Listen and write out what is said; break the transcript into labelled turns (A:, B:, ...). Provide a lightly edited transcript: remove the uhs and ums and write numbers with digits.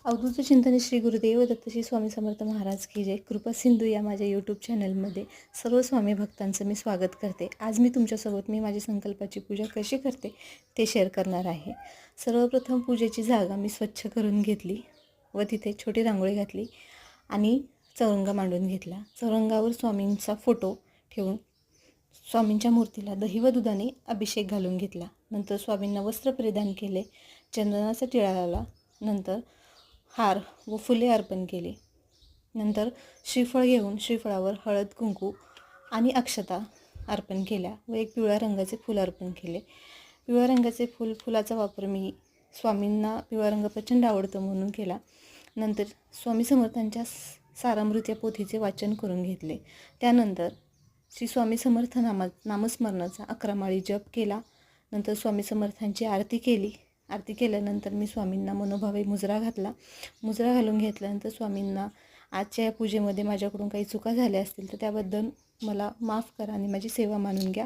A: अवधूत चिंतन श्री गुरुदेव दत्त श्री स्वामी समर्थ महाराज की जय. कृपा सिंधू या माझ्या यूट्यूब चॅनलमध्ये सर्व स्वामी भक्तांचं मी स्वागत करते. आज मी तुमच्यासोबत माझ्या संकल्पाची पूजा कशी करते ते शेअर करणार आहे. सर्वप्रथम पूजेची जागा मी स्वच्छ करून घेतली व तिथे छोटी रांगोळी घातली आणि चौरंग मांडून घेतला. चौरंगावर स्वामींचा फोटो ठेवून स्वामींच्या मूर्तीला दही व दुधाने अभिषेक घालून घेतला. नंतर स्वामींना वस्त्र परिधान केले, चंदनाचा टिळा लावला, नंतर हार व फुले अर्पण केली. नंतर श्रीफळ घेऊन श्रीफळावर हळद, कुंकू आणि अक्षता अर्पण केल्या व एक पिवळ्या रंगाचे फूल अर्पण केले. पिवळ्या रंगाचे फुलाचा वापर मी स्वामींना पिवळा रंग प्रचंड आवडतो म्हणून केला. नंतर स्वामी समर्थांच्या सारामृत या पोथीचे वाचन करून घेतले. त्यानंतर श्री स्वामी समर्थ नामस्मरणाचा 11 माळी जप केला. नंतर स्वामी समर्थांची आरती केली. आरती केल्यानंतर मी स्वामींना मनोभावे मुजरा घातला. मुजरा घालून घेतल्यानंतर स्वामींना आजच्या या पूजेमध्ये माझ्याकडून काही चुका झाल्या असतील तर त्याबद्दल मला माफ करा आणि माझी सेवा मानून घ्या